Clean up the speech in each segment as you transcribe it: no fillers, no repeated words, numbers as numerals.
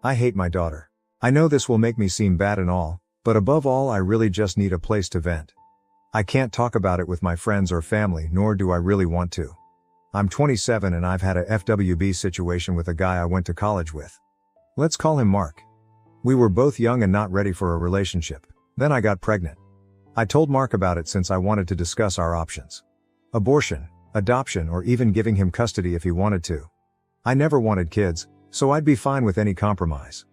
I hate my daughter. I know this will make me seem bad and all, but above all I really just need a place to vent. I can't talk about it with my friends or family, nor do I really want to. I'm 27 and I've had a FWB situation with a guy I went to college with. Let's call him Mark. We were both young and not ready for a relationship. Then I got pregnant. I told Mark about it since I wanted to discuss our options. Abortion, adoption, or even giving him custody if he wanted to. I never wanted kids, so I'd be fine with any compromise.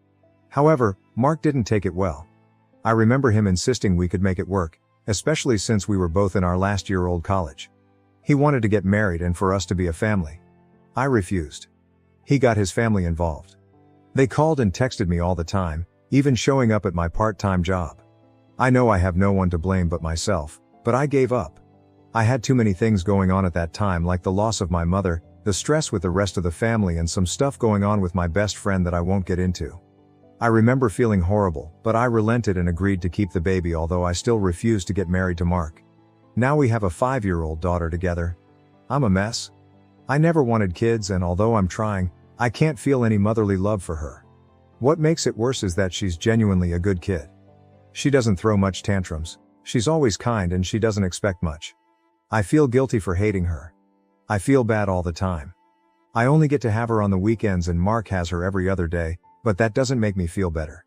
However, Mark didn't take it well. I remember him insisting we could make it work, especially since we were both in our last year-old college. He wanted to get married and for us to be a family. I refused. He got his family involved. They called and texted me all the time, even showing up at my part-time job. I know I have no one to blame but myself, but I gave up. I had too many things going on at that time, like the loss of my mother, the stress with the rest of the family, and some stuff going on with my best friend that I won't get into. I remember feeling horrible, but I relented and agreed to keep the baby, although I still refused to get married to Mark. Now we have a 5-year-old daughter together. I'm a mess. I never wanted kids, and although I'm trying, I can't feel any motherly love for her. What makes it worse is that she's genuinely a good kid. She doesn't throw much tantrums, she's always kind, and she doesn't expect much. I feel guilty for hating her. I feel bad all the time. I only get to have her on the weekends and Mark has her every other day, but that doesn't make me feel better.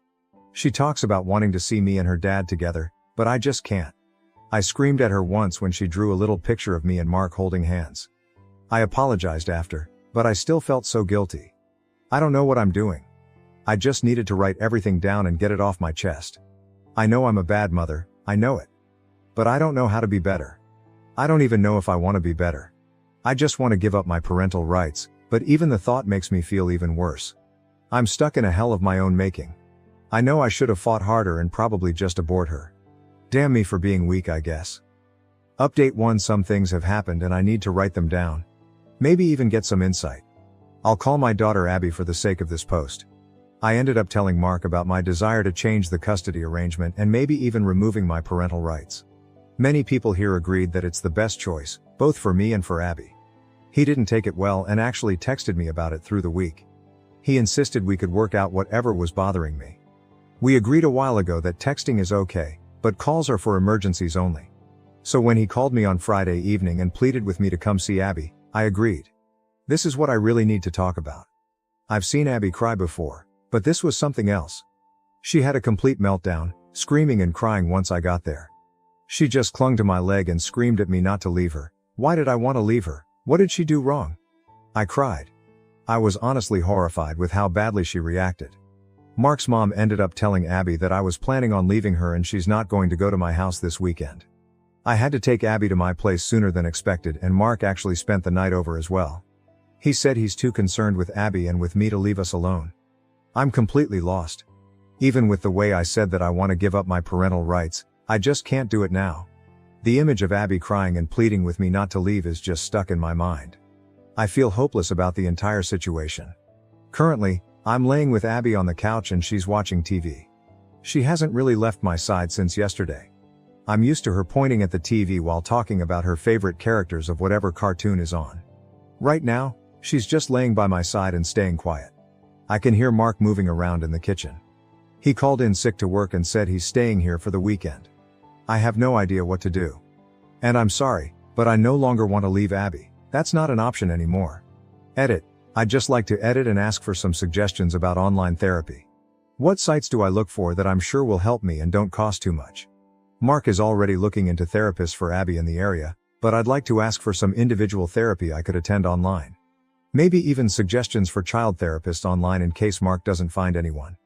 She talks about wanting to see me and her dad together, but I just can't. I screamed at her once when she drew a little picture of me and Mark holding hands. I apologized after, but I still felt so guilty. I don't know what I'm doing. I just needed to write everything down and get it off my chest. I know I'm a bad mother, I know it. But I don't know how to be better. I don't even know if I want to be better. I just want to give up my parental rights, but even the thought makes me feel even worse. I'm stuck in a hell of my own making. I know I should have fought harder and probably just abort her. Damn me for being weak, I guess. Update 1: some things have happened and I need to write them down. Maybe even get some insight. I'll call my daughter Abby for the sake of this post. I ended up telling Mark about my desire to change the custody arrangement and maybe even removing my parental rights. Many people here agreed that it's the best choice, both for me and for Abby. He didn't take it well and actually texted me about it through the week. He insisted we could work out whatever was bothering me. We agreed a while ago that texting is okay, but calls are for emergencies only. So when he called me on Friday evening and pleaded with me to come see Abby, I agreed. This is what I really need to talk about. I've seen Abby cry before, but this was something else. She had a complete meltdown, screaming and crying once I got there. She just clung to my leg and screamed at me not to leave her. Why did I want to leave her? What did she do wrong? I cried. I was honestly horrified with how badly she reacted. Mark's mom ended up telling Abby that I was planning on leaving her and she's not going to go to my house this weekend. I had to take Abby to my place sooner than expected, and Mark actually spent the night over as well. He said he's too concerned with Abby and with me to leave us alone. I'm completely lost. Even with the way I said that I want to give up my parental rights, I just can't do it now. The image of Abby crying and pleading with me not to leave is just stuck in my mind. I feel hopeless about the entire situation. Currently, I'm laying with Abby on the couch and she's watching TV. She hasn't really left my side since yesterday. I'm used to her pointing at the TV while talking about her favorite characters of whatever cartoon is on. Right now, she's just laying by my side and staying quiet. I can hear Mark moving around in the kitchen. He called in sick to work and said he's staying here for the weekend. I have no idea what to do. And I'm sorry, but I no longer want to leave Abby. That's not an option anymore. Edit. I'd just like to edit and ask for some suggestions about online therapy. What sites do I look for that I'm sure will help me and don't cost too much? Mark is already looking into therapists for Abby in the area, but I'd like to ask for some individual therapy I could attend online. Maybe even suggestions for child therapists online in case Mark doesn't find anyone.